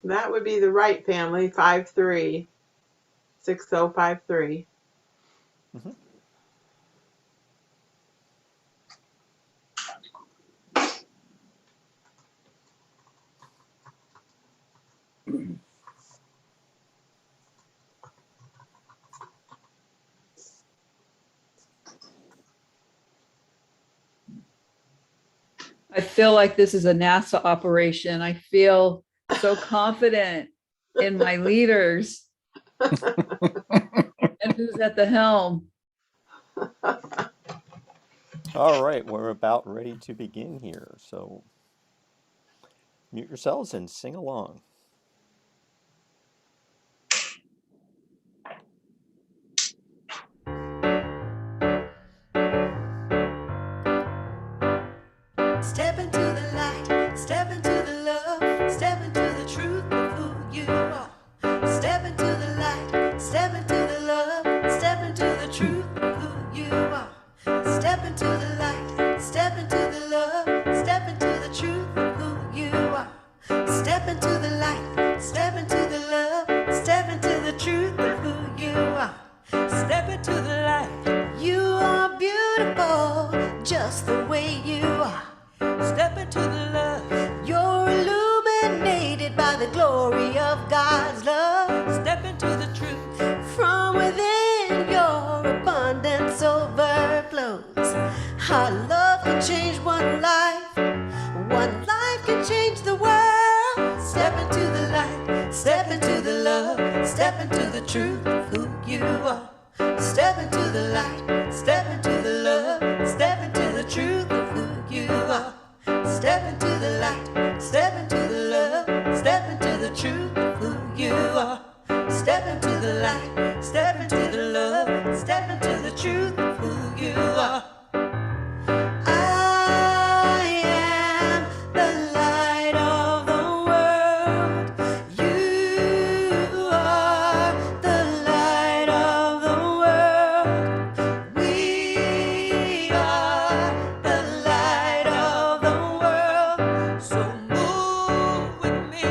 That would be the Wright family, 5'3", 6053. Mm-hmm. I feel like this is a NASA operation. I feel so confident in my leaders and who's at the helm. All right, we're about ready to begin here. So mute yourselves and sing along. Step into the light, step into the love, step into the truth of who you are. Step into the light, step into the love, step into the truth of who you are. Step into the light, step into the love, step into the truth of who you are. Step into the light, step into the love, step into the truth of who you are. Step into the light. You are beautiful just the way you are. Step into the love. You're illuminated by the glory of God's love. Step into the truth. From within your abundance overflows. How love can change one life. One life can change the world. Step into the light. Step into the love. Step into the truth of who you are. Step into the light. Step into the love. Step into the truth of who you are. Step into the light, step into the love, step into the truth of who you are. Step into the light, step into the love, step into the truth of who you are. I am the light of the world. You are the light of the world. We are the light of the world. So move with me,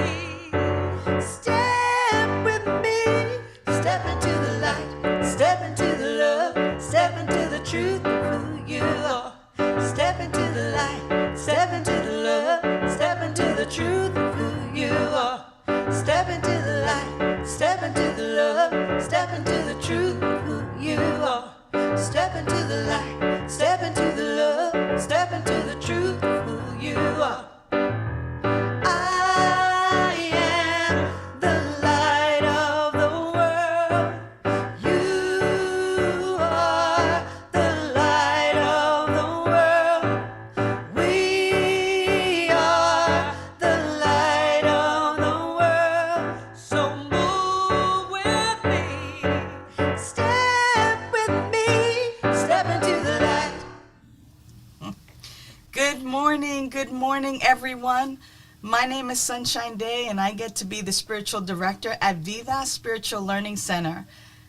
step with me, step into the light, step into the love, step into the truth of who you are. Step into the light, step into the love, step into the truth of who you are. Step into the light, step into the love, step into the truth of who you are. Step into the light, step into the love, step into the truth of who you are. I am the light of the world. You are the light of the world. We are the light of the world. So move with me, step with me, step into the light. Good morning, everyone. My name is Sunshine Day, and I get to be the spiritual director at Vida Spiritual Learning Center.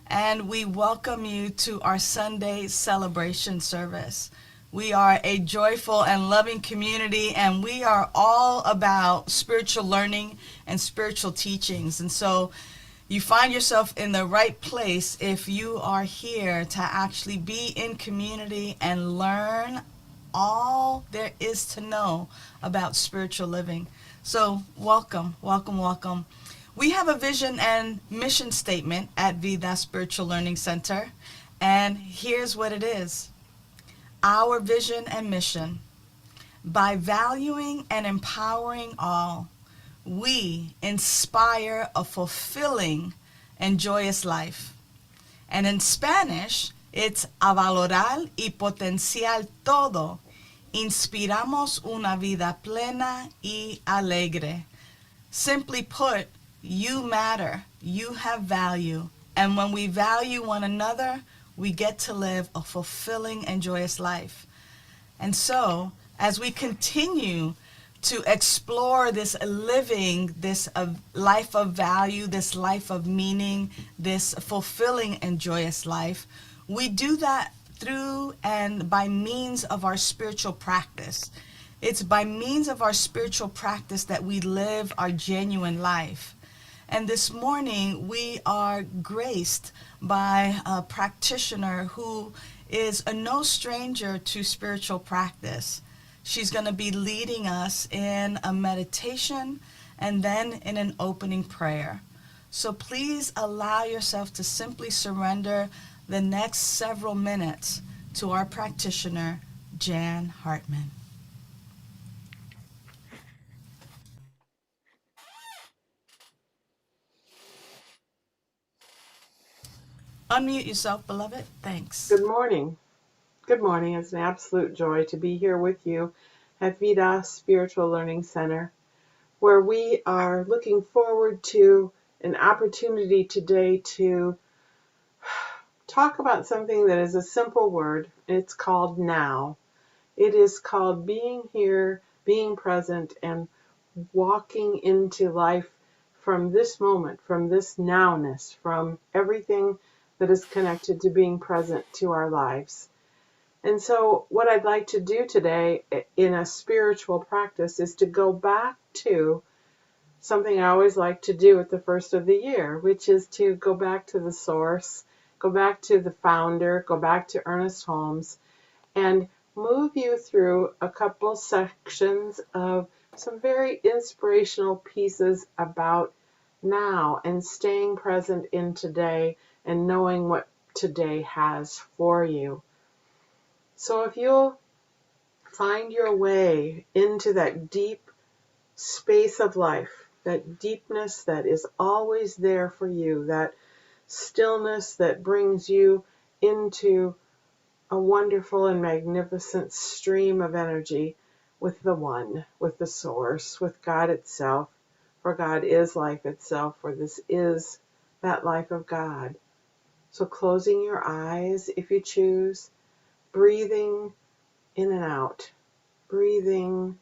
And we welcome you to our Sunday celebration service. We are a joyful and loving community, and we are all about spiritual learning and spiritual teachings. And so you find yourself in the right place if you are here to actually be in community and learn all there is to know about spiritual living. So welcome. We have a vision and mission statement at Vida Spiritual Learning Center, and here's what it is. Our vision and mission: by valuing and empowering all, we inspire a fulfilling and joyous life. And in Spanish, it's a valorar y potenciar todo. Inspiramos una vida plena y alegre. Simply put, you matter, you have value, and when we value one another, we get to live a fulfilling and joyous life. And so, as we continue to explore this living, this life of value, this life of meaning, this fulfilling and joyous life, we do that through and by means of our spiritual practice. It's by means of our spiritual practice that we live our genuine life. And this morning we are graced by a practitioner who is no stranger to spiritual practice. She's going to be leading us in a meditation and then in an opening prayer. So please allow yourself to simply surrender the next several minutes to our practitioner, Jan Hartman. Unmute yourself, beloved. Thanks. Good morning. Good morning. It's an absolute joy to be here with you at Vida Spiritual Learning Center, where we are looking forward to an opportunity today to talk about something that is a simple word. It's called now. It is called being here, being present, and walking into life from this moment, from this nowness, from everything that is connected to being present to our lives. And so what I'd like to do today in a spiritual practice is to go back to something I always like to do at the first of the year, which is to go back to the source, go back to the founder, go back to Ernest Holmes, and move you through a couple sections of some very inspirational pieces about now and staying present in today and knowing what today has for you. So if you'll find your way into that deep space of life, that deepness that is always there for you, that stillness that brings you into a wonderful and magnificent stream of energy with the One, with the Source, with God itself, for God is life itself, for this is that life of God. So closing your eyes if you choose, breathing in and out, breathing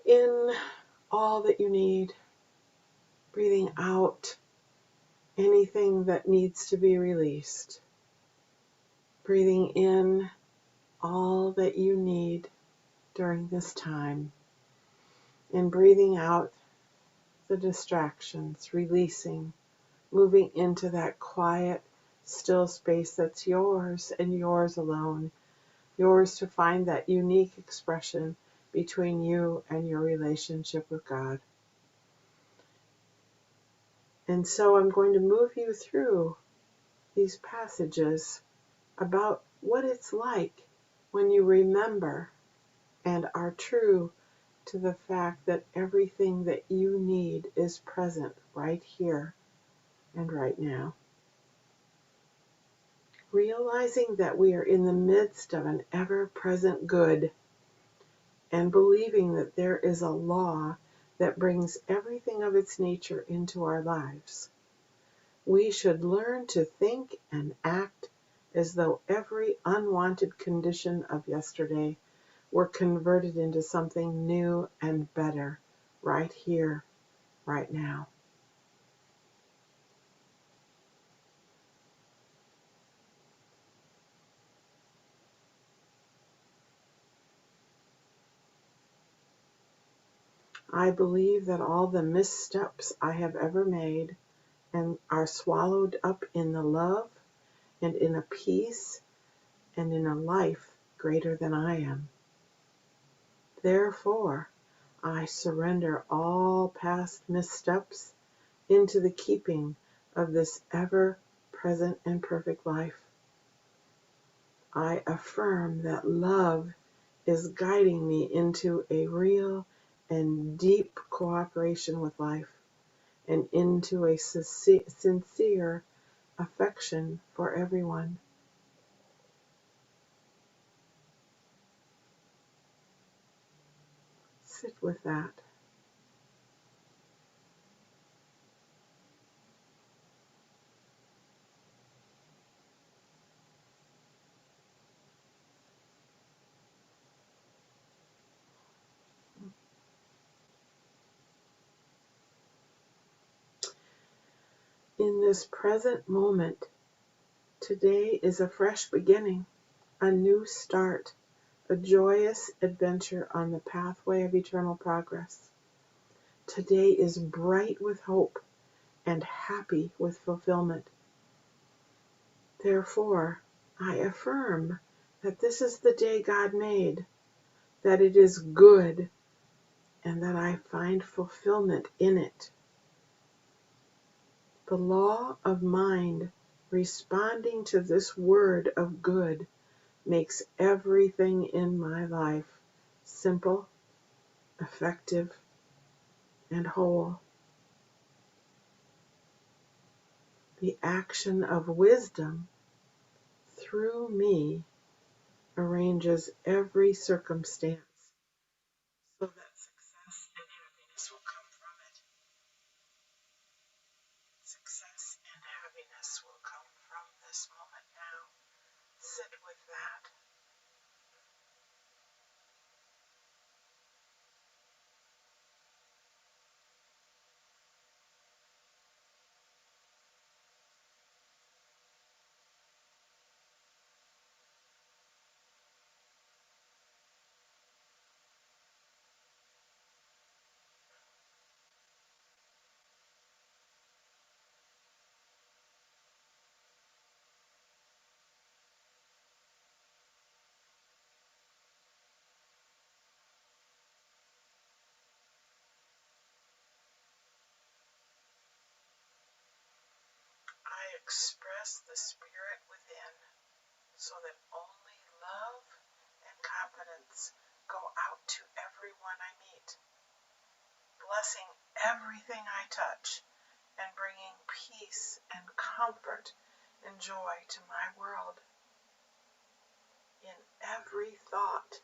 in all that you need, breathing out anything that needs to be released, breathing in all that you need during this time, and breathing out the distractions, releasing, moving into that quiet, still space that's yours and yours alone, yours to find that unique expression between you and your relationship with God. And so I'm going to move you through these passages about what it's like when you remember and are true to the fact that everything that you need is present right here and right now. Realizing that we are in the midst of an ever-present good and believing that there is a law that brings everything of its nature into our lives. We should learn to think and act as though every unwanted condition of yesterday were converted into something new and better right here, right now. I believe that all the missteps I have ever made and are swallowed up in the love and in a peace and in a life greater than I am. Therefore, I surrender all past missteps into the keeping of this ever-present and perfect life. I affirm that love is guiding me into a real and deep cooperation with life and into a sincere affection for everyone. Sit with that. In this present moment, today is a fresh beginning, a new start, a joyous adventure on the pathway of eternal progress. Today is bright with hope and happy with fulfillment. Therefore, I affirm that this is the day God made, that it is good, and that I find fulfillment in it. The law of mind responding to this word of good makes everything in my life simple, effective, and whole. The action of wisdom through me arranges every circumstance so that success and happiness will come from it. Success and happiness will come from this moment now. Sit with that. I express the spirit within so that only love and confidence go out to everyone I meet, blessing everything I touch and bringing peace and comfort and joy to my world. In every thought,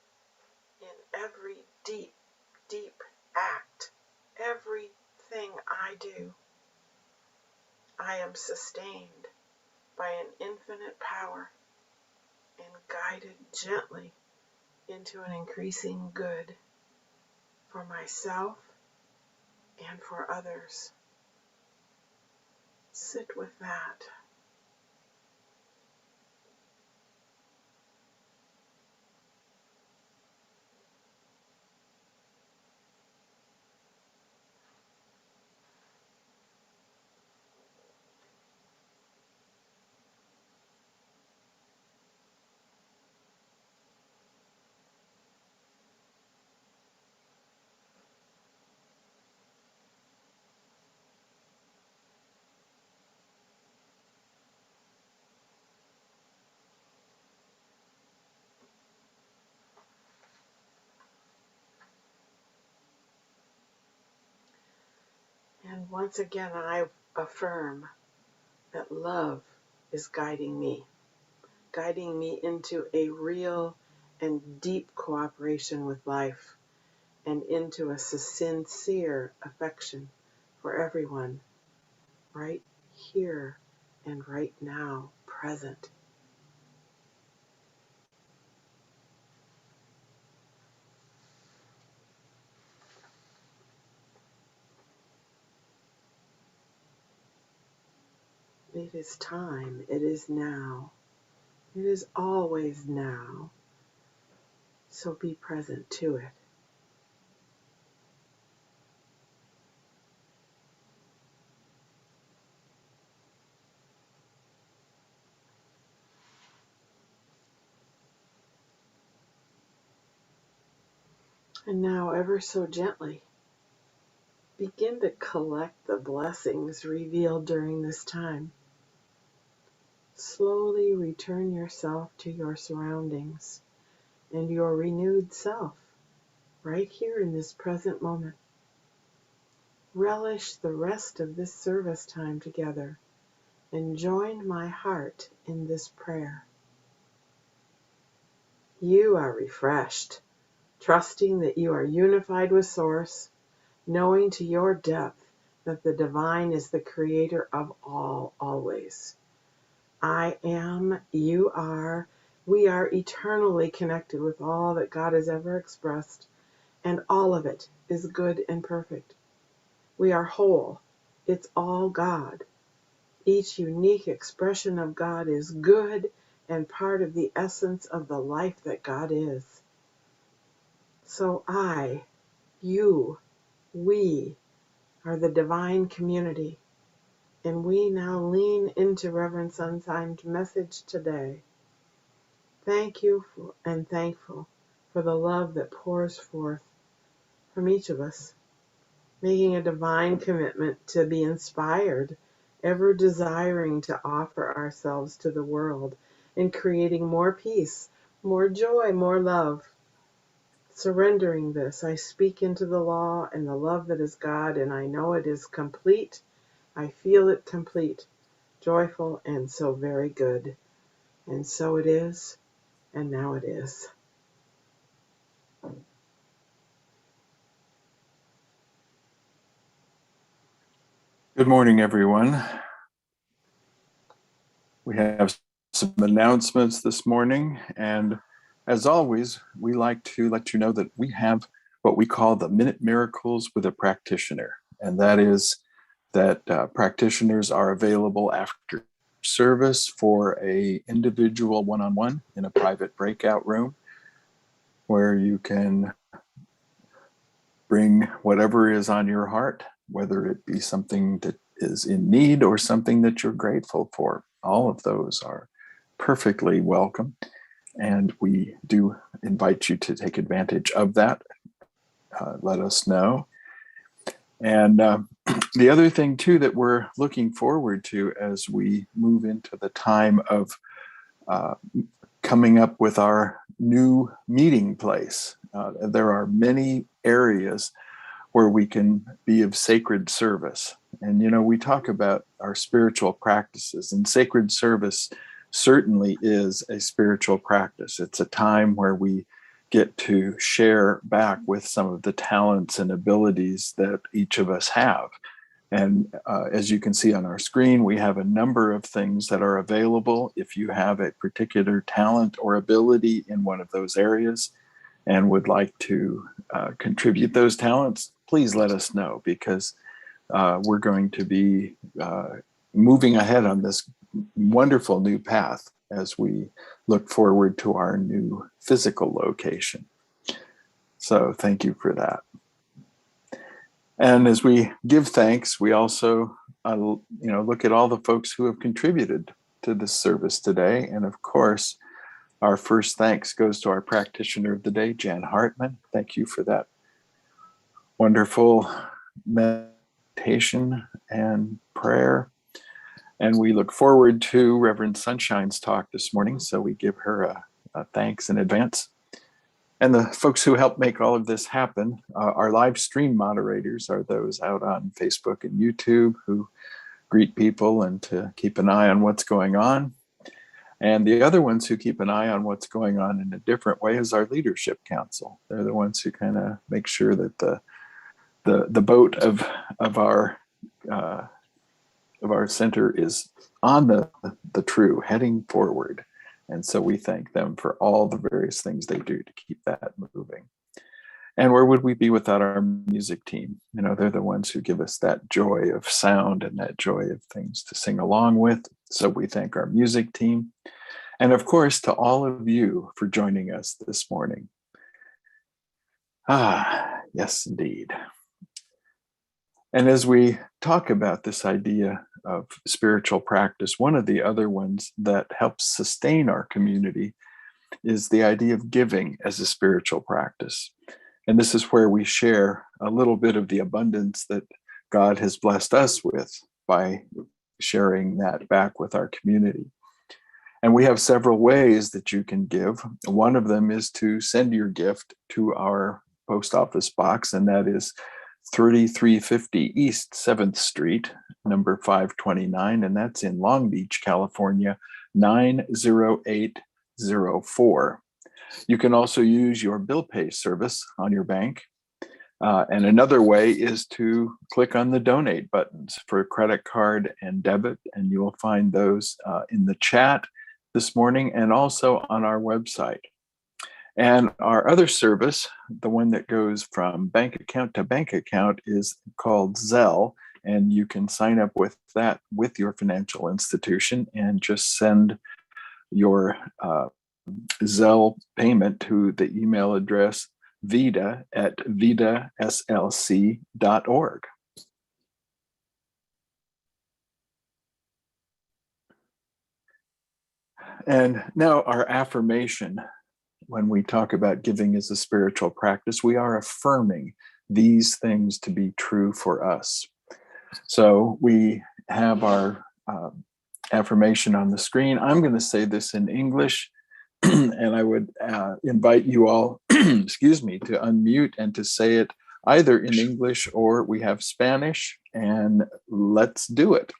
in every deep, deep act, everything I do, I am sustained by an infinite power and guided gently into an increasing good for myself and for others. Sit with that. And once again, I affirm that love is guiding me into a real and deep cooperation with life and into a sincere affection for everyone right here and right now, present. It is time. It is now. It is always now. So be present to it. And now, ever so gently, begin to collect the blessings revealed during this time. Slowly return yourself to your surroundings and your renewed self right here in this present moment. Relish the rest of this service time together and join my heart in this prayer. You are refreshed, trusting that you are unified with Source, knowing to your depth that the divine is the creator of all, always. I am, you are, we are eternally connected with all that God has ever expressed, and all of it is good and perfect. We are whole. It's all God. Each unique expression of God is good and part of the essence of the life that God is. So you, we are the divine community, And we now lean into Reverend Sunshine's message today. Thank you and thankful for the love that pours forth from each of us, making a divine commitment to be inspired, ever desiring to offer ourselves to the world in creating more peace, more joy, more love. Surrendering this, I speak into the law and the love that is God, and I know it is complete. I feel it complete, joyful, and so very good. And so it is, and now it is. Good morning, everyone. We have some announcements this morning, and as always, we like to let you know that we have what we call the Minute Miracles with a Practitioner, and that is that practitioners are available after service for a individual one-on-one in a private breakout room where you can bring whatever is on your heart, whether it be something that is in need or something that you're grateful for. All of those are perfectly welcome, and we do invite you to take advantage of that. Let us know. And the other thing too that we're looking forward to as we move into the time of coming up with our new meeting place. There are many areas where we can be of sacred service. And, we talk about our spiritual practices, and sacred service certainly is a spiritual practice. It's a time where we get to share back with some of the talents and abilities that each of us have. And as you can see on our screen, we have a number of things that are available. If you have a particular talent or ability in one of those areas and would like to contribute those talents, please let us know, because we're going to be moving ahead on this wonderful new path as we look forward to our new physical location. So thank you for that. And as we give thanks, we also look at all the folks who have contributed to this service today. And of course, our first thanks goes to our practitioner of the day, Jan Hartman. Thank you for that wonderful meditation and prayer. And we look forward to Reverend Sunshine's talk this morning, so we give her a thanks in advance. And the folks who help make all of this happen, our live stream moderators are those out on Facebook and YouTube who greet people and to keep an eye on what's going on. And the other ones who keep an eye on what's going on in a different way is our leadership council. They're the ones who kind of make sure that the boat of our center is on the true, heading forward. And so we thank them for all the various things they do to keep that moving. And where would we be without our music team? They're the ones who give us that joy of sound and that joy of things to sing along with. So we thank our music team. And of course, to all of you for joining us this morning. Yes, indeed. And as we talk about this idea of spiritual practice, one of the other ones that helps sustain our community is the idea of giving as a spiritual practice. And this is where we share a little bit of the abundance that God has blessed us with by sharing that back with our community. And we have several ways that you can give. One of them is to send your gift to our post office box, and that is 3350 East 7th Street, number 529, and that's in Long Beach, California, 90804. You can also use your bill pay service on your bank. And another way is to click on the donate buttons for credit card and debit, and you will find those in the chat this morning and also on our website. And our other service, the one that goes from bank account to bank account, is called Zelle. And you can sign up with that with your financial institution and just send your Zelle payment to the email address vida@vidaslc.org. And now our affirmation, when we talk about giving as a spiritual practice, we are affirming these things to be true for us. So we have our affirmation on the screen. I'm going to say this in English, and I would invite you all, excuse me, to unmute and to say it either in English or we have Spanish, and let's do it.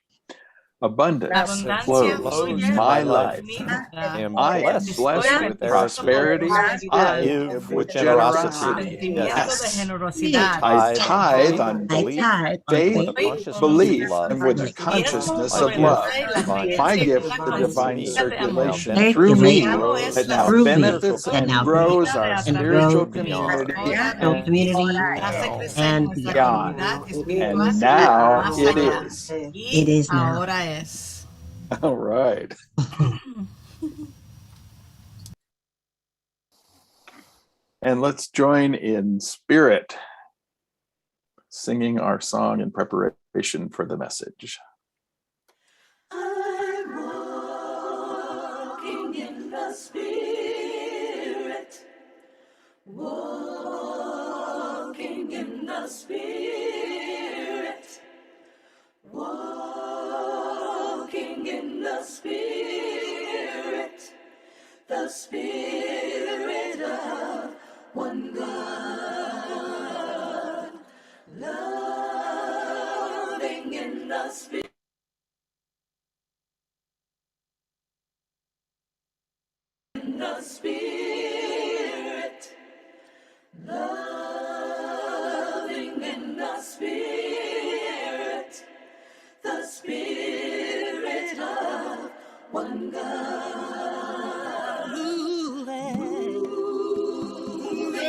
Abundance Abundancia flows fluye in my en life. mi vida. I am blessed with prosperity. I give with generosity. Sentimiento de Yes. generosidad. I tithe on belief, faith, with a consciousness belief, of love. and with a consciousness of love. My gift, the divine circulation through me, it now benefits and grows our spiritual community and beyond. And now it is. It is now. Ahora es. All right. And let's join in spirit, singing our song in preparation for the message. I'm walking in the Spirit, walking in the Spirit, walking in the Spirit of one God, loving in the Spirit. In the Spirit, loving in the Spirit of one God, moving in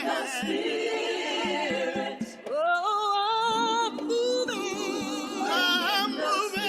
the Spirit, oh, moving, I'm moving.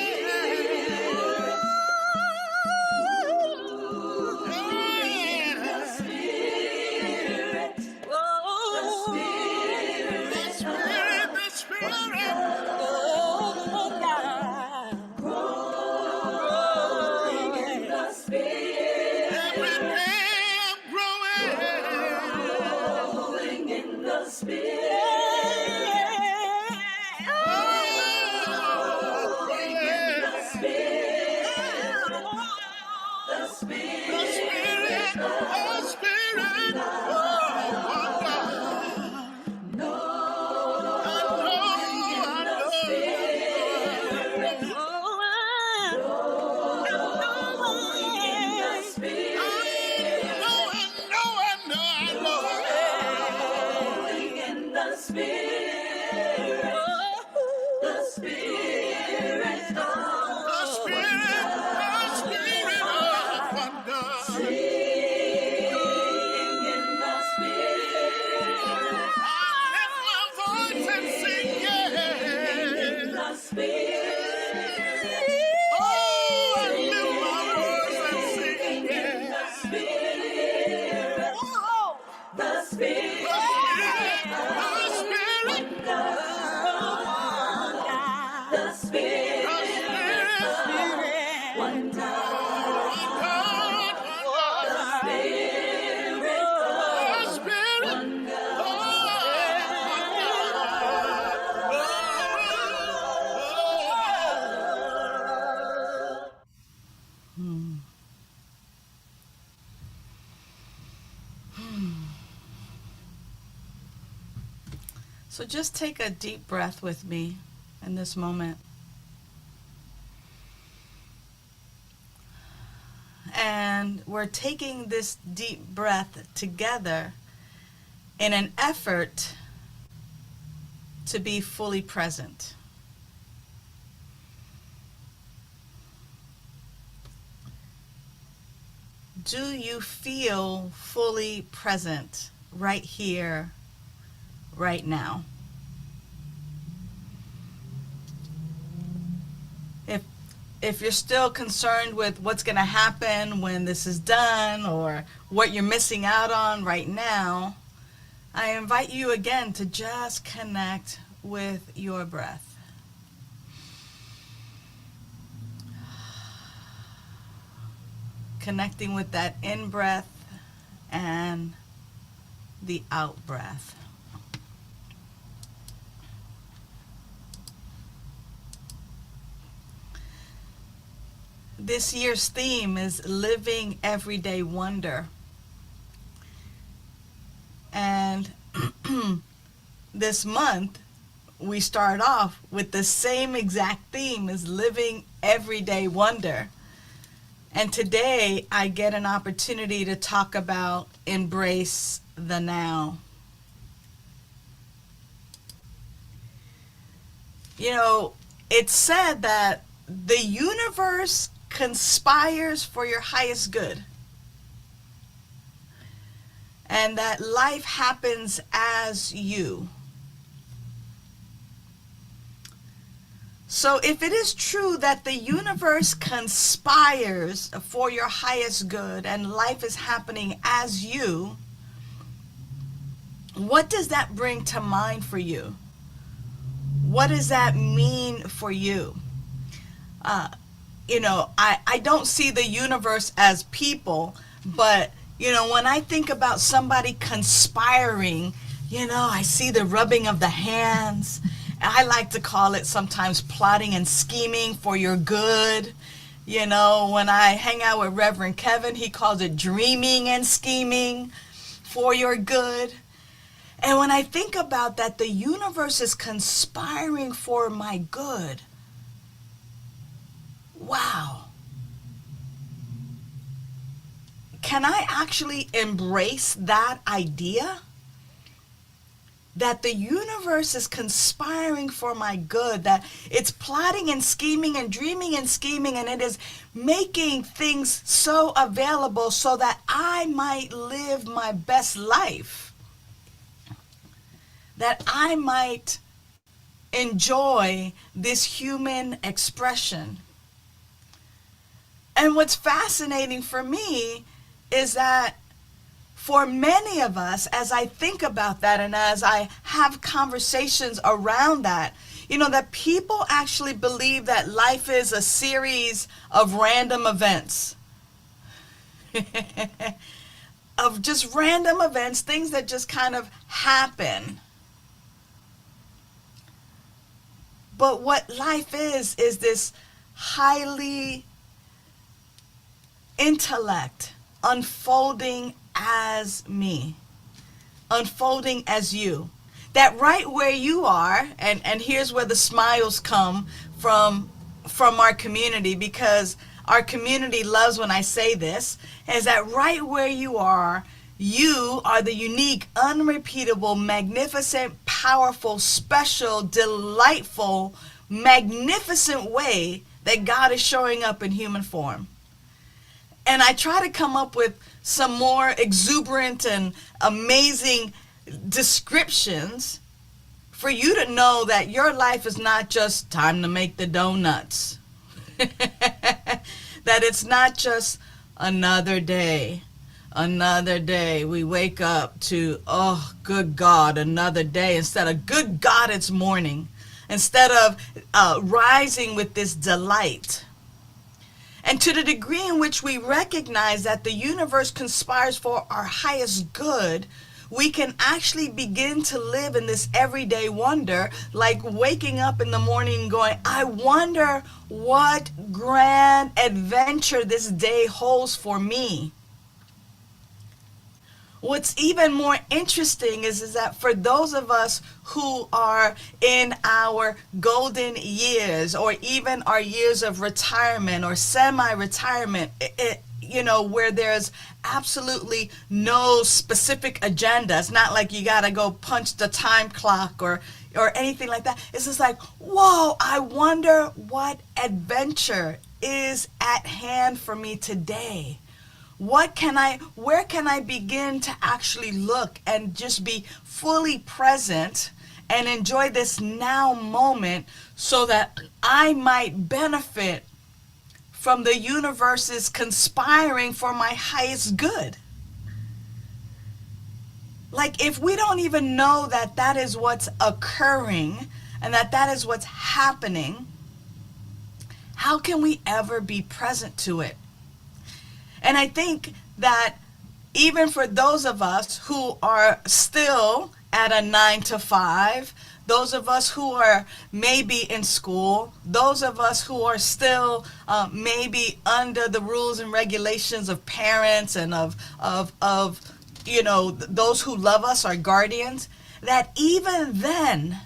So just take a deep breath with me in this moment. And we're taking this deep breath together in an effort to be fully present. Do you feel fully present right here, right now? If you're still concerned with what's going to happen when this is done or what you're missing out on right now, I invite you again to just connect with your breath. connecting with that in breath and the out breath. This year's theme is Living Everyday Wonder. And this month, we start off with the same exact theme as Living Everyday Wonder. And today, I get an opportunity to talk about Embrace the Now. You know, it's said that the universe conspires for your highest good, and that life happens as you. So if it is true that the universe conspires for your highest good and life is happening as you, what does that bring to mind for you? What does that mean for you? I don't see the universe as people, but, when I think about somebody conspiring, I see the rubbing of the hands. I like to call it sometimes plotting and scheming for your good. When I hang out with Reverend Kevin, he calls it dreaming and scheming for your good. And when I think about that, the universe is conspiring for my good. Wow. Can I actually embrace that idea? That the universe is conspiring for my good, that it's plotting and scheming and dreaming and scheming, and it is making things so available so that I might live my best life, that I might enjoy this human expression. And what's fascinating for me is that for many of us, as I think about that and as I have conversations around that, that people actually believe that life is a series of random events. Of just random events, things that just kind of happen. But what life is this highly intellect unfolding as me, unfolding as you. That right where you are, and here's where the smiles come from our community, because our community loves when I say this, is that right where you are the unique, unrepeatable, magnificent, powerful, special, delightful, magnificent way that God is showing up in human form. And I try to come up with some more exuberant and amazing descriptions for you to know that your life is not just time to make the donuts. That it's not just another day. Another day. We wake up to, oh, good God, another day. Instead of, good God, it's morning. Instead of rising with this delight. And to the degree in which we recognize that the universe conspires for our highest good, we can actually begin to live in this everyday wonder, like waking up in the morning going, I wonder what grand adventure this day holds for me. What's even more interesting is that for those of us who are in our golden years, or even our years of retirement or semi-retirement, where there's absolutely no specific agenda. It's not like you got to go punch the time clock or anything like that. It's just like, whoa, I wonder what adventure is at hand for me today. Where can I begin to actually look and just be fully present and enjoy this now moment so that I might benefit from the universe's conspiring for my highest good? Like, if we don't even know that that is what's occurring and that is what's happening, how can we ever be present to it? And I think that even for those of us who are still at a 9 to 5, those of us who are maybe in school, those of us who are still maybe under the rules and regulations of parents and of those who love us, our guardians, that even then,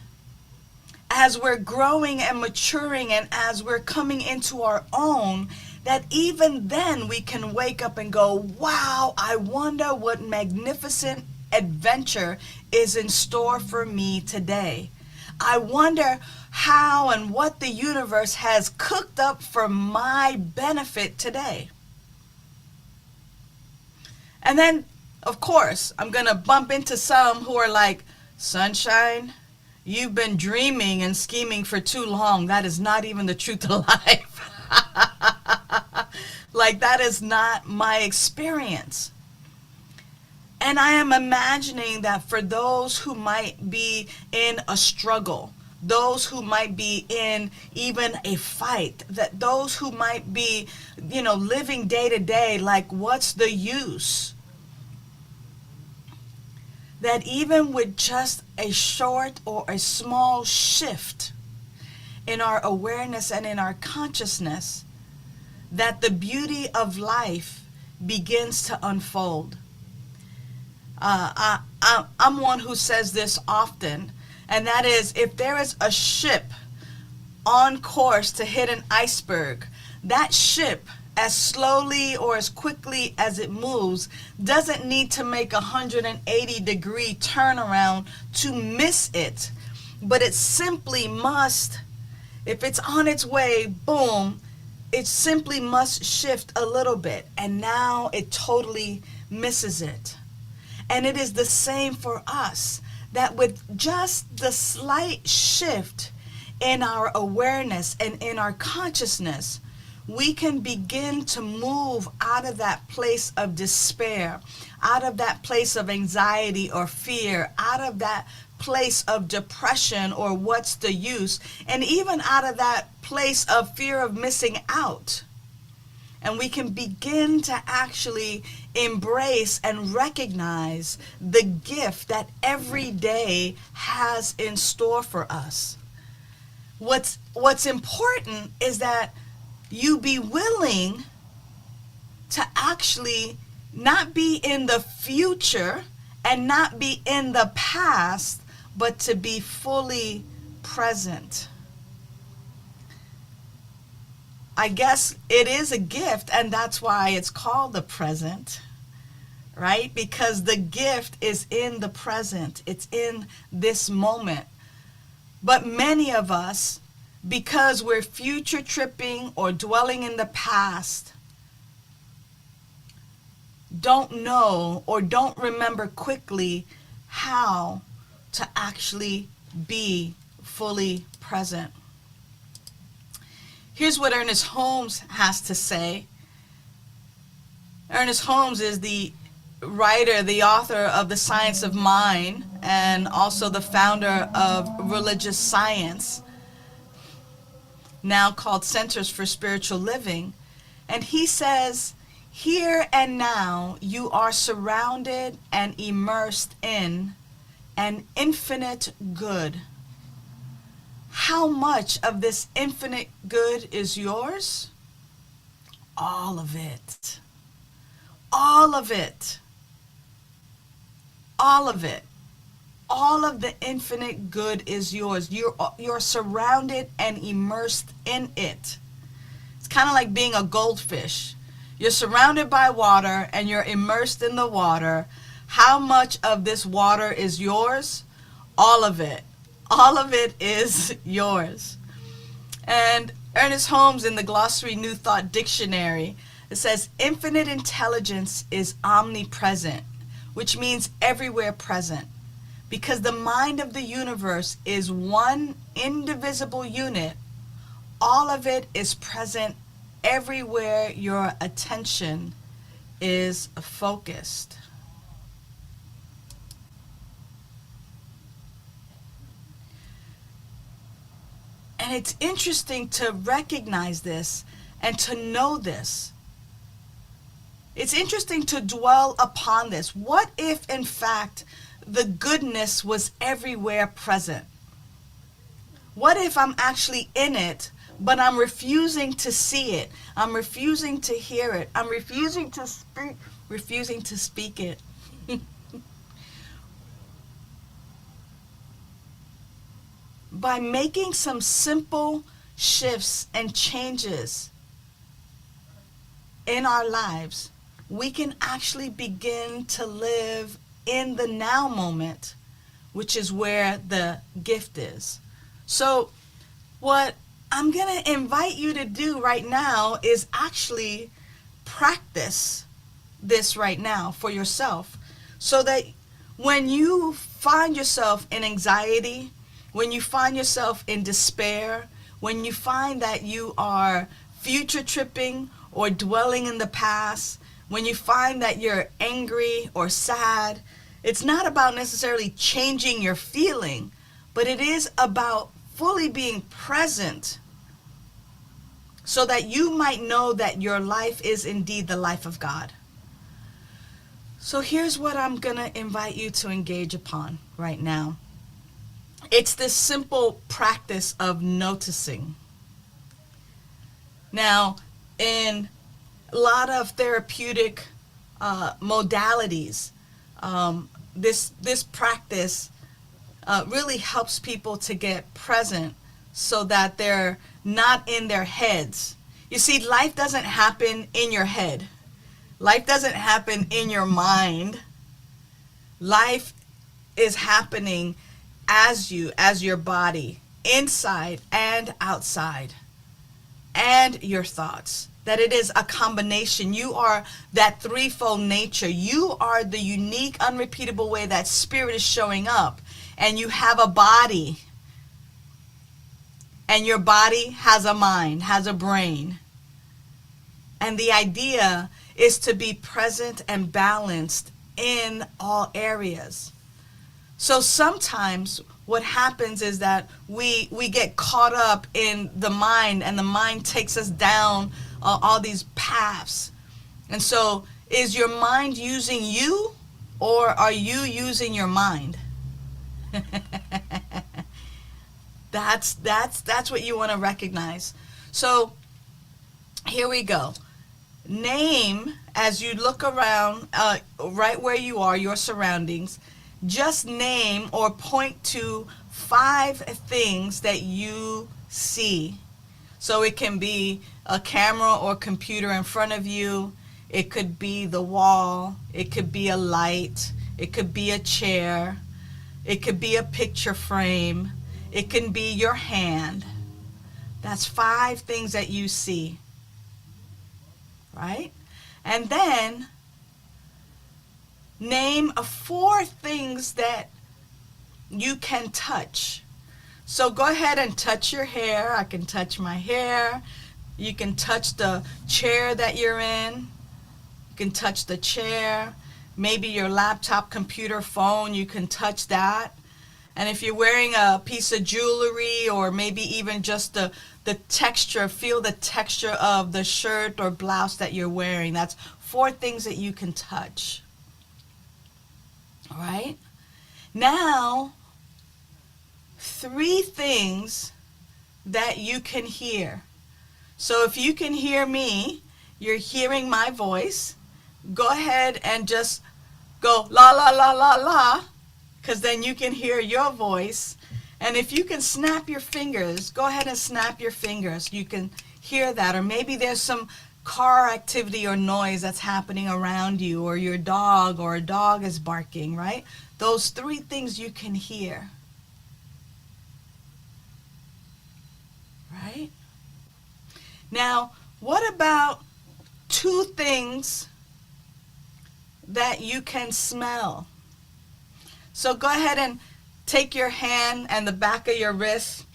as we're growing and maturing and as we're coming into our own, that even then we can wake up and go, wow, I wonder what magnificent adventure is in store for me today. I wonder how and what the universe has cooked up for my benefit today. And then, of course, I'm going to bump into some who are like, Sunshine, you've been dreaming and scheming for too long. That is not even the truth of life. Like, that is not my experience. And I am imagining that for those who might be in a struggle, those who might be in even a fight, that those who might be, living day to day, like, what's the use? That even with just a short or a small shift in our awareness and in our consciousness, that the beauty of life begins to unfold. I'm one who says this often, and that is, if there is a ship on course to hit an iceberg, that ship, as slowly or as quickly as it moves, doesn't need to make a 180-degree turnaround to miss it, but it simply must, if it's on its way, boom, it simply must shift a little bit, and now it totally misses it. And it is the same for us, that with just the slight shift in our awareness and in our consciousness, we can begin to move out of that place of despair, out of that place of anxiety or fear, out of that place of depression or what's the use, and even out of that place of fear of missing out. And we can begin to actually embrace and recognize the gift that every day has in store for us. What's important is that you be willing to actually not be in the future and not be in the past, but to be fully present. I guess it is a gift, and that's why it's called the present, right? Because the gift is in the present. It's in this moment. But many of us, because we're future tripping or dwelling in the past, don't know or don't remember quickly how to actually be fully present. Here's what Ernest Holmes has to say. Ernest Holmes is the writer, the author of The Science of Mind, and also the founder of religious science, now called Centers for Spiritual Living. And he says, here and now you are surrounded and immersed in an infinite good. How much of this infinite good is yours? All of it. All of it. All of it. All of the infinite good is yours. You're surrounded and immersed in it. It's kind of like being a goldfish. You're surrounded by water and you're immersed in the water. How much of this water is yours? All of it. All of it is yours. And Ernest Holmes, in the Glossary New Thought Dictionary, it says infinite intelligence is omnipresent, which means everywhere present, because the mind of the universe is one indivisible unit. All of it is present everywhere your attention is focused. And it's interesting to recognize this and to know this. It's interesting to dwell upon this. What if, in fact, the goodness was everywhere present? What if I'm actually in it, but I'm refusing to see it? I'm refusing to hear it. I'm refusing to speak it. By making some simple shifts and changes in our lives, we can actually begin to live in the now moment, which is where the gift is. So what I'm going to invite you to do right now is actually practice this right now for yourself, so that when you find yourself in anxiety, when you find yourself in despair, when you find that you are future tripping or dwelling in the past, when you find that you're angry or sad, it's not about necessarily changing your feeling, but it is about fully being present so that you might know that your life is indeed the life of God. So here's what I'm going to invite you to engage upon right now. It's this simple practice of noticing. Now, in a lot of therapeutic modalities, this practice really helps people to get present so that they're not in their heads. You see, life doesn't happen in your head. Life doesn't happen in your mind. Life is happening as your body, inside and outside, and your thoughts. That it is a combination. You are that threefold nature. You are the unique, unrepeatable way that spirit is showing up. And you have a body. And your body has a mind, has a brain. And the idea is to be present and balanced in all areas. So sometimes what happens is that we get caught up in the mind, and the mind takes us down all these paths. And so is your mind using you, or are you using your mind? That's what you want to recognize. So here we go. Name, as you look around, right where you are, your surroundings, just name or point to 5 things that you see. So it can be a camera or computer in front of you. It could be the wall. It could be a light. It could be a chair. It could be a picture frame. It can be your hand. That's 5 things that you see. Right? And then name 4 things that you can touch. So go ahead and touch your hair. I can touch my hair. You can touch the chair that you're in. You can touch the chair. Maybe your laptop, computer, phone, you can touch that. And if you're wearing a piece of jewelry, or maybe even just the texture, feel the texture of the shirt or blouse that you're wearing. That's 4 things that you can touch. All right? Now, 3 things that you can hear. So if you can hear me, you're hearing my voice, go ahead and just go la la la la la, because then you can hear your voice. And if you can snap your fingers, go ahead and snap your fingers. You can hear that. Or maybe there's some car activity or noise that's happening around you, or your dog, or a dog is barking, right? Those 3 things you can hear. Right? Now, what about 2 things that you can smell? So go ahead and take your hand and the back of your wrist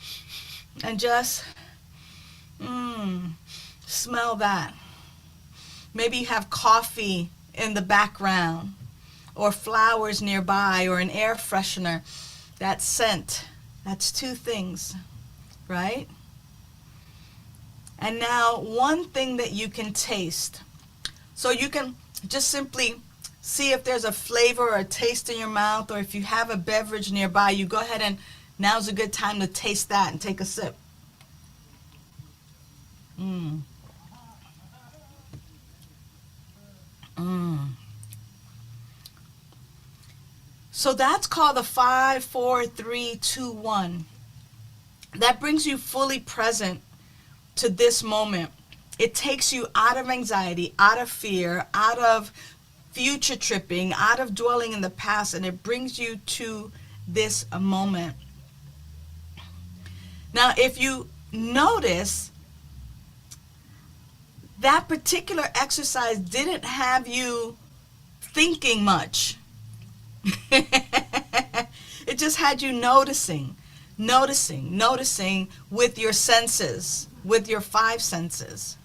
and just smell that. Maybe you have coffee in the background, or flowers nearby, or an air freshener. That scent. That's 2 things, right? And now 1 thing that you can taste. So you can just simply see if there's a flavor or a taste in your mouth, or if you have a beverage nearby, you go ahead and now's a good time to taste that and take a sip. Mm. Mm. So that's called the 5, 4, 3, 2, 1. That brings you fully present to this moment. It takes you out of anxiety, out of fear, out of future tripping, out of dwelling in the past, and it brings you to this moment. Now, if you notice, that particular exercise didn't have you thinking much. It just had you noticing with your senses, with your 5 senses.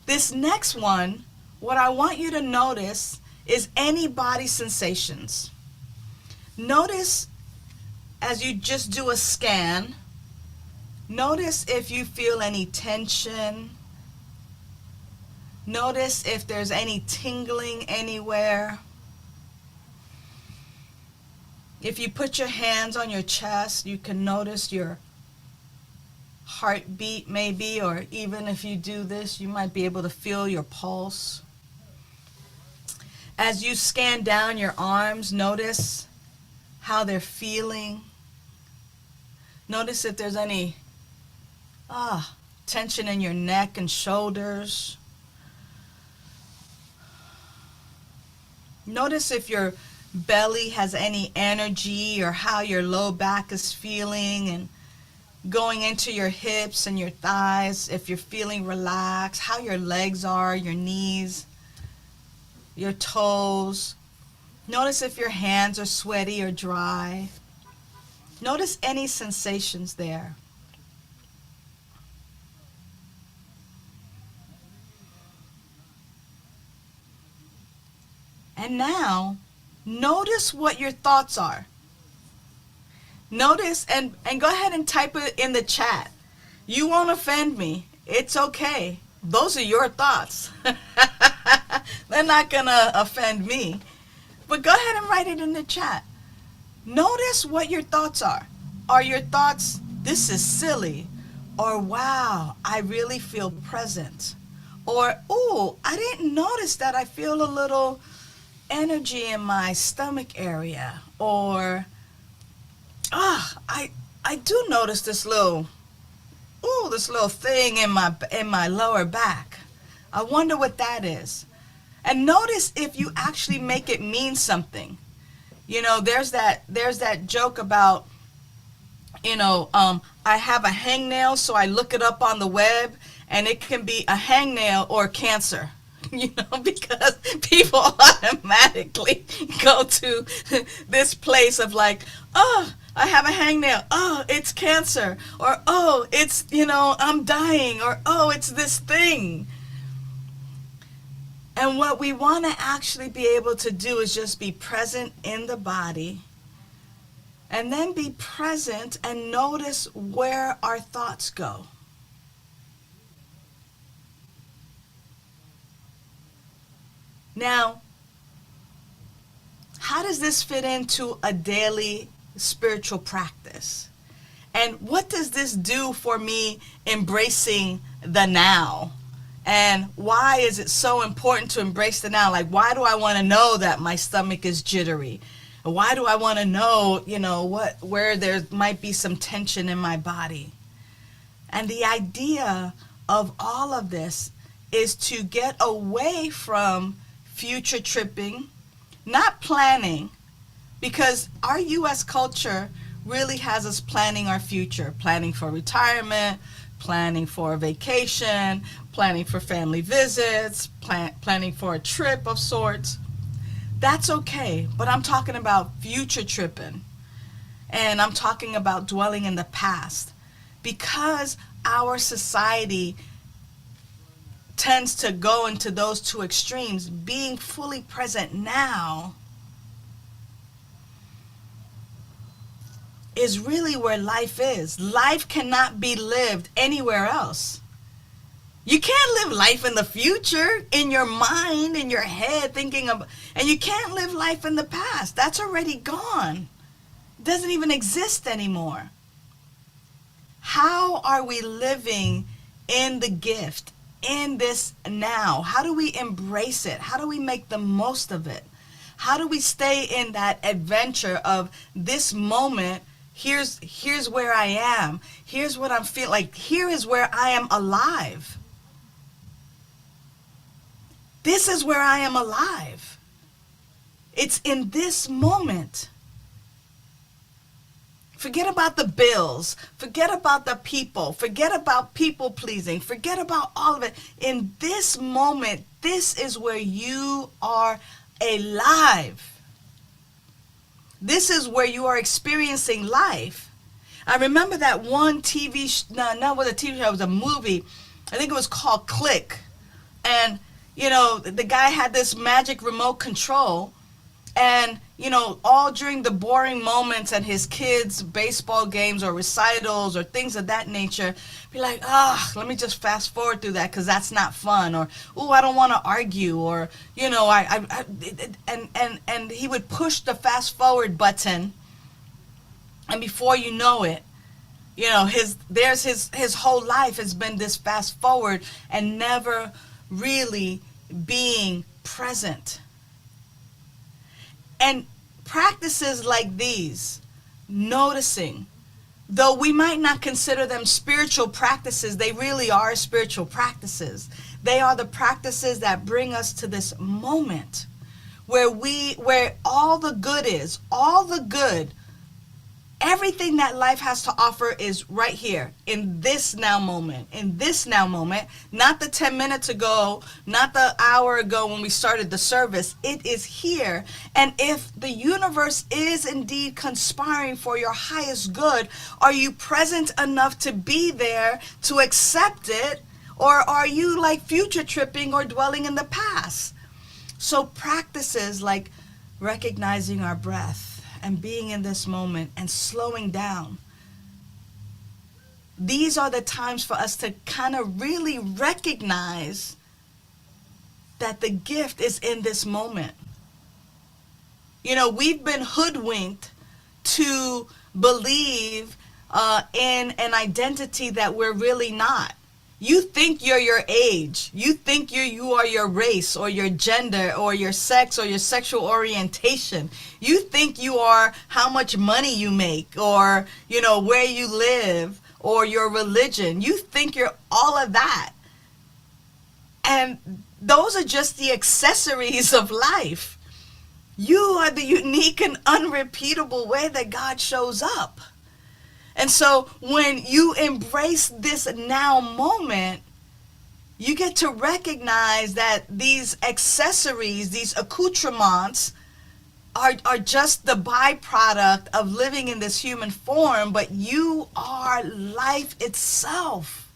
This next one, what I want you to notice is any body sensations. Notice as you just do a scan, notice if you feel any tension. Notice if there's any tingling anywhere. If you put your hands on your chest, you can notice your heartbeat maybe, or even if you do this, you might be able to feel your pulse. As you scan down your arms, notice how they're feeling. Notice if there's any tension in your neck and shoulders. Notice if your belly has any energy, or how your low back is feeling, and going into your hips and your thighs, if you're feeling relaxed, how your legs are, your knees, your toes. Notice if your hands are sweaty or dry. Notice any sensations there. And now, notice what your thoughts are. Notice, and go ahead and type it in the chat. You won't offend me. It's okay. Those are your thoughts. They're not going to offend me. But go ahead and write it in the chat. Notice what your thoughts are. Are your thoughts, this is silly? Or, wow, I really feel present? Or, ooh, I didn't notice that I feel a little energy in my stomach area. Or, I do notice this little thing in my lower back. I wonder what that is. And notice if you actually make it mean something. You know, there's that joke about, I have a hangnail, so I look it up on the web, and it can be a hangnail or cancer. Because people automatically go to this place of like, oh, I have a hangnail. Oh, it's cancer. Or, oh, it's, I'm dying. Or, oh, it's this thing. And what we want to actually be able to do is just be present in the body, and then be present and notice where our thoughts go. Now, how does this fit into a daily spiritual practice? And what does this do for me embracing the now? And why is it so important to embrace the now? Like, why do I want to know that my stomach is jittery? Why do I want to know, where there might be some tension in my body? And the idea of all of this is to get away from future tripping, not planning, because our U.S. culture really has us planning our future, planning for retirement, planning for a vacation, planning for family visits, planning for a trip of sorts. That's okay, but I'm talking about future tripping, and I'm talking about dwelling in the past, because our society tends to go into those two extremes. Being fully present now is really where life is. Life cannot be lived anywhere else. You can't live life in the future, in your mind, in your head, thinking of, and you can't live life in the past. That's already gone. It doesn't even exist anymore. How are we living in the gift, in this now? How do we embrace it? How do we make the most of it? How do we stay in that adventure of this moment? Here's where I am. Here's what I'm feeling like. Here is where I am alive. This is where I am alive. It's in this moment. Forget about the bills. Forget about the people. Forget about people pleasing. Forget about all of it. In this moment, this is where you are alive. This is where you are experiencing life. I remember that one not was a TV show, it was a movie. I think it was called Click. And, you know, the guy had this magic remote control. And, you know, all during the boring moments at his kids' baseball games or recitals or things of that nature, be like, let me just fast forward through that because that's not fun. Or, I don't want to argue. Or, you know, and he would push the fast forward button. And before you know it, you know, his whole life has been this fast forward and never really being present. And practices like these, noticing, though we might not consider them spiritual practices, they really are spiritual practices. They are the practices that bring us to this moment where all the good is, all the good, everything that life has to offer is right here in this now moment, not the 10 minutes ago, not the hour ago when we started the service. It is here. And if the universe is indeed conspiring for your highest good, are you present enough to be there to accept it? Or are you like future tripping or dwelling in the past? So practices like recognizing our breath and being in this moment and slowing down. These are the times for us to kind of really recognize that the gift is in this moment. You know, we've been hoodwinked to believe in an identity that we're really not. You think you're your age. You think you are your race or your gender or your sex or your sexual orientation. You think you are how much money you make or, you know, where you live or your religion. You think you're all of that. And those are just the accessories of life. You are the unique and unrepeatable way that God shows up. And so when you embrace this now moment, you get to recognize that these accessories, these accoutrements, are just the byproduct of living in this human form, but you are life itself.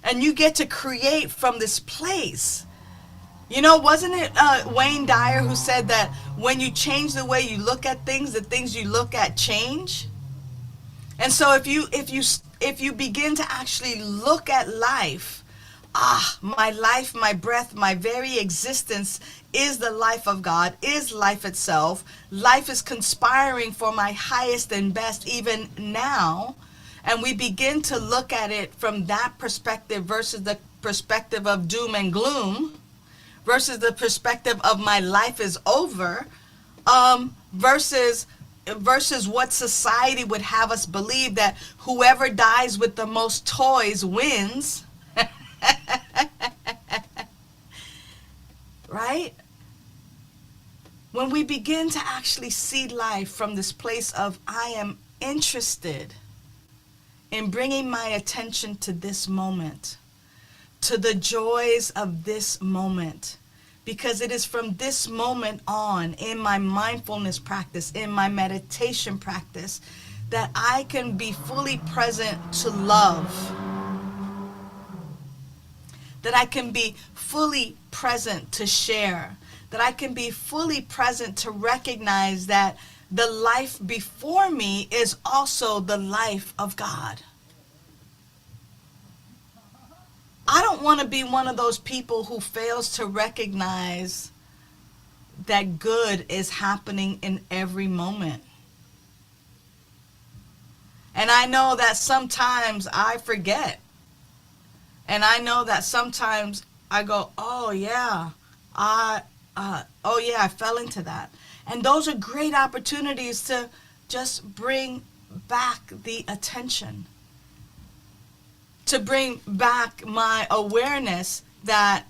And you get to create from this place. You know, wasn't it Wayne Dyer who said that when you change the way you look at things, the things you look at change? And so if you begin to actually look at life, my life, my breath, my very existence is the life of God, is life itself. Life is conspiring for my highest and best even now. And we begin to look at it from that perspective versus the perspective of doom and gloom, versus the perspective of my life is over, versus what society would have us believe, that whoever dies with the most toys wins. Right? When we begin to actually see life from this place of I am interested in bringing my attention to this moment, to the joys of this moment, because it is from this moment on, in my mindfulness practice, in my meditation practice, that I can be fully present to love, that I can be fully present to share, that I can be fully present to recognize that the life before me is also the life of God. I don't don't want to be one of those people who fails to recognize that good is happening in every moment. And I know that sometimes I forget. And I know that sometimes I go, oh yeah, I fell into that. And those are great opportunities to just bring back the attention, to bring back my awareness that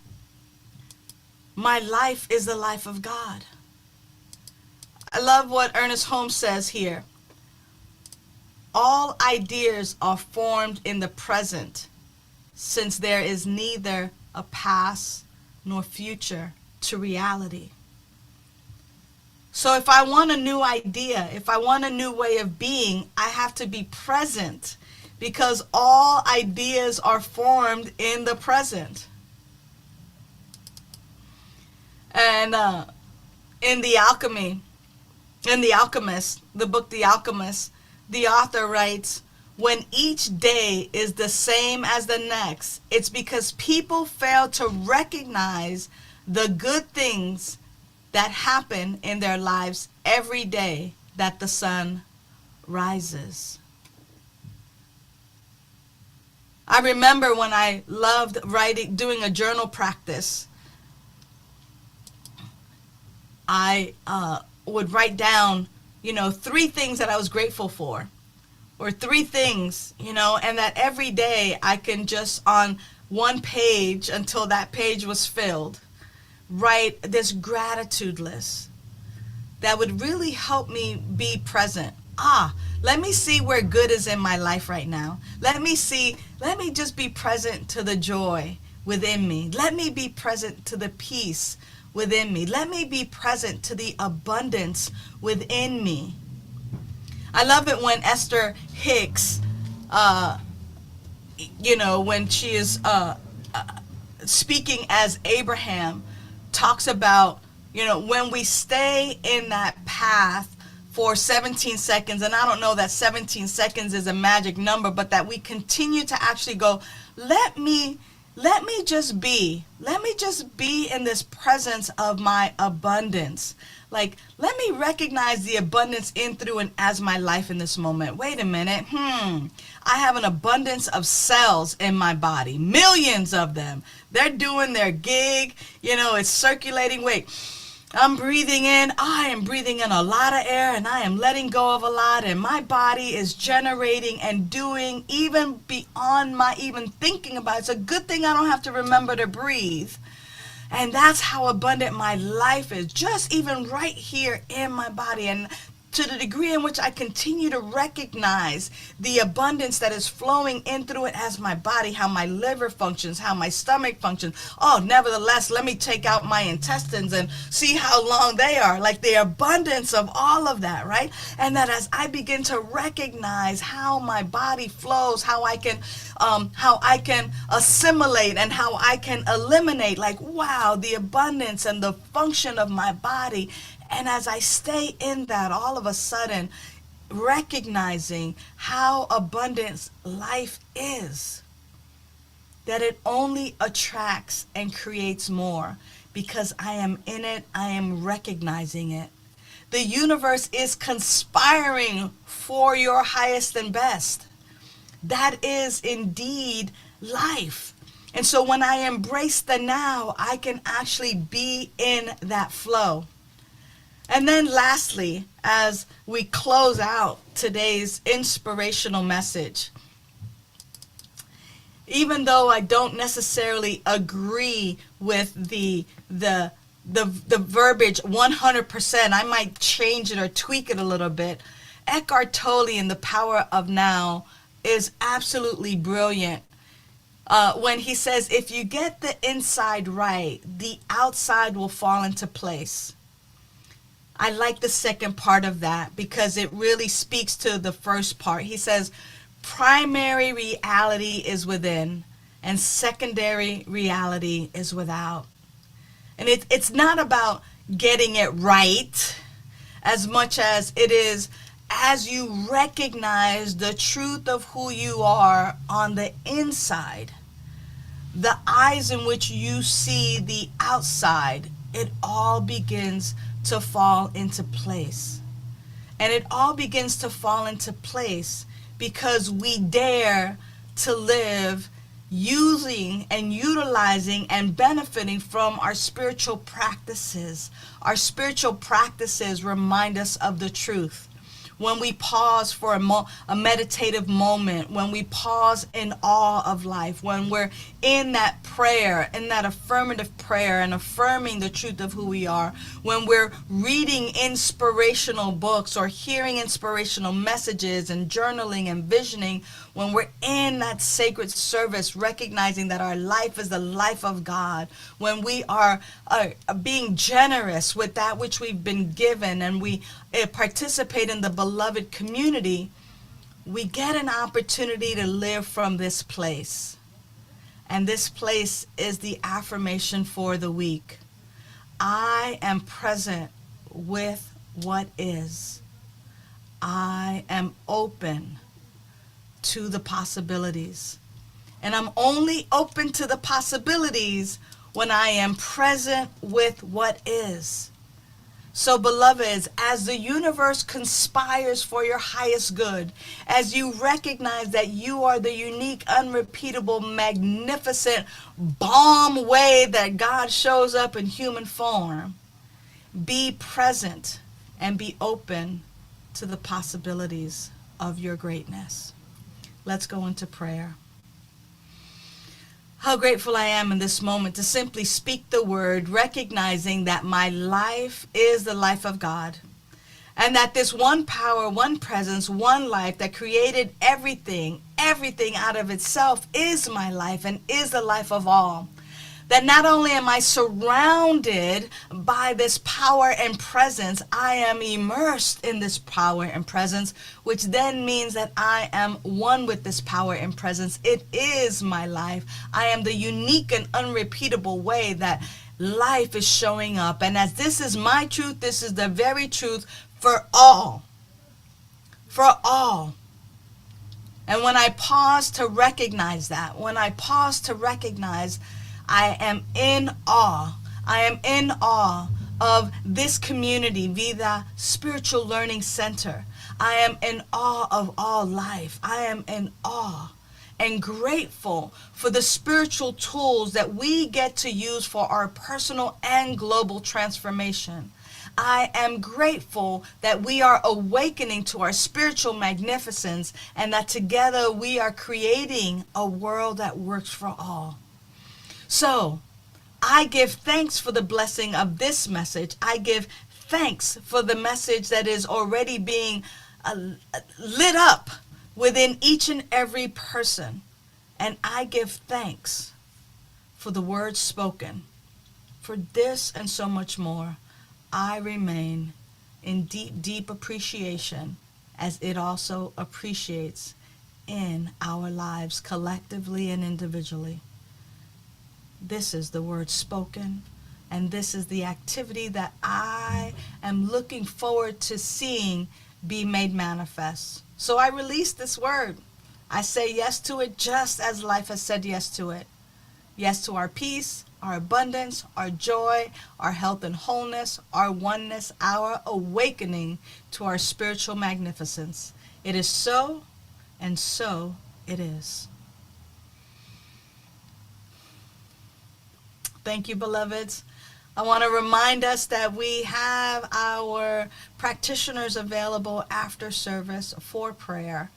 my life is the life of God. I love what Ernest Holmes says here. All ideas are formed in the present, since there is neither a past nor future to reality. So if I want a new idea, if I want a new way of being, I have to be present, because all ideas are formed in the present. And in The Alchemist, the book The Alchemist, the author writes, when each day is the same as the next, it's because people fail to recognize the good things that happen in their lives every day that the sun rises. I remember when I loved doing a journal practice, I would write down, 3 things that I was grateful for, or 3 things, and that every day I can just on one page until that page was filled, write this gratitude list that would really help me be present. Let me see where good is in my life right now. Let me just be present to the joy within me. Let me be present to the peace within me. Let me be present to the abundance within me. I love it when Esther Hicks, when she is speaking as Abraham, talks about, when we stay in that path for 17 seconds, and I don't know that 17 seconds is a magic number, but that we continue to actually go, let me just be in this presence of my abundance. Like, let me recognize the abundance in, through, and as my life in this moment. Wait a minute. I have an abundance of cells in my body. Millions of them. They're doing their gig. It's circulating. Wait, I'm breathing in. I am breathing in a lot of air, and I am letting go of a lot. And my body is generating and doing even beyond my even thinking about it. It's a good thing I don't have to remember to breathe. And that's how abundant my life is, just even right here in my body. And to the degree in which I continue to recognize the abundance that is flowing in, through, it as my body, how my liver functions, how my stomach functions. Nevertheless, let me take out my intestines and see how long they are. Like the abundance of all of that, right? And that as I begin to recognize how my body flows, how I can assimilate and how I can eliminate, like, wow, the abundance and the function of my body. And as I stay in that, all of a sudden, recognizing how abundant life is, that it only attracts and creates more because I am in it, I am recognizing it. The universe is conspiring for your highest and best. That is indeed life. And so when I embrace the now, I can actually be in that flow. And then lastly, as we close out today's inspirational message, even though I don't necessarily agree with the verbiage 100%, I might change it or tweak it a little bit. Eckhart Tolle in The Power of Now is absolutely brilliant when he says, if you get the inside right, the outside will fall into place. I like the second part of that because it really speaks to the first part. He says, primary reality is within and secondary reality is without. And it's not about getting it right as much as it is as you recognize the truth of who you are on the inside. the eyes in which you see the outside, it all begins to fall into place. And it all begins to fall into place because we dare to live using and utilizing and benefiting from our spiritual practices. Our spiritual practices remind us of the truth. When we pause for a meditative moment, when we pause in awe of life, when we're in that prayer, in that affirmative prayer and affirming the truth of who we are, when we're reading inspirational books or hearing inspirational messages and journaling and visioning, when we're in that sacred service, recognizing that our life is the life of God, when we are being generous with that which we've been given, and we participate in the beloved community, we get an opportunity to live from this place. And this place is the affirmation for the week. I am present with what is. I am open to the possibilities. And I'm only open to the possibilities when I am present with what is. So, beloveds, as the universe conspires for your highest good, as you recognize that you are the unique, unrepeatable, magnificent, bomb way that God shows up in human form, be present and be open to the possibilities of your greatness. Let's go into prayer. How grateful I am in this moment to simply speak the word, recognizing that my life is the life of God, and that this one power, one presence, one life that created everything out of itself is my life and is the life of all. That not only am I surrounded by this power and presence, I am immersed in this power and presence, which then means that I am one with this power and presence. It is my life. I am the unique and unrepeatable way that life is showing up. And as this is my truth, this is the very truth for all. For all. And when I pause to recognize that, I am in awe. I am in awe of this community, Vida Spiritual Learning Center. I am in awe of all life. I am in awe and grateful for the spiritual tools that we get to use for our personal and global transformation. I am grateful that we are awakening to our spiritual magnificence and that together we are creating a world that works for all. So, I give thanks for the blessing of this message. I give thanks for the message that is already being lit up within each and every person. And I give thanks for the words spoken. For this and so much more, I remain in deep, deep appreciation, as it also appreciates in our lives collectively and individually. This is the word spoken, and this is the activity that I am looking forward to seeing be made manifest. So I release this word. I say yes to it just as life has said yes to it. Yes to our peace, our abundance, our joy, our health and wholeness, our oneness, our awakening to our spiritual magnificence. It is so, and so it is. Thank you, beloveds. I want to remind us that we have our practitioners available after service for prayer.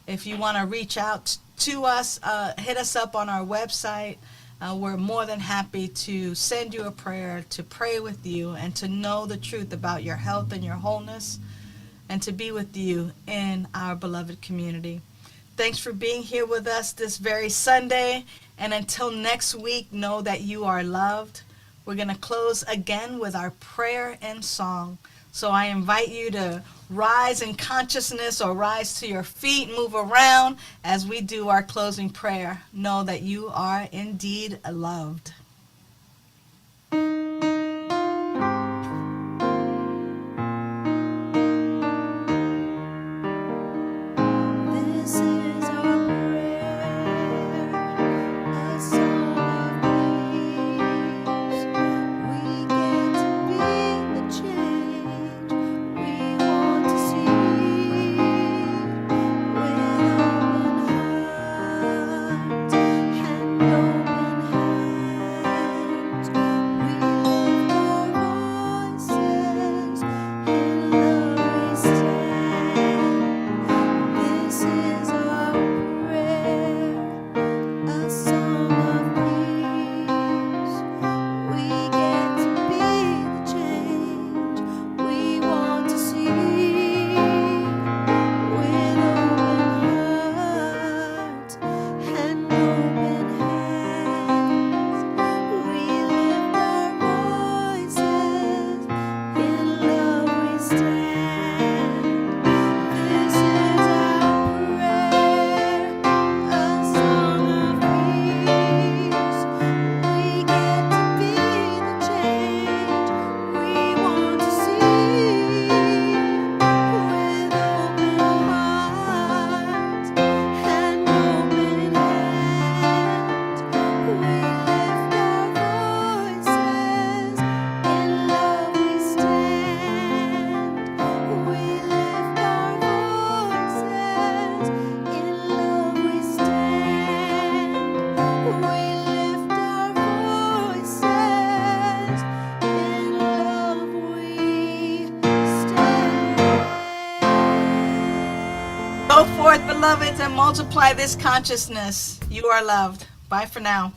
If you want to reach out to us, hit us up on our website. We're more than happy to send you a prayer, to pray with you, and to know the truth about your health and your wholeness, and to be with you in our beloved community. Thanks for being here with us this very Sunday. And until next week, know that you are loved. We're going to close again with our prayer and song. So I invite you to rise in consciousness or rise to your feet, move around as we do our closing prayer. Know that you are indeed loved. This is our prayer, a song beloveds, and multiply this consciousness. You are loved. Bye for now.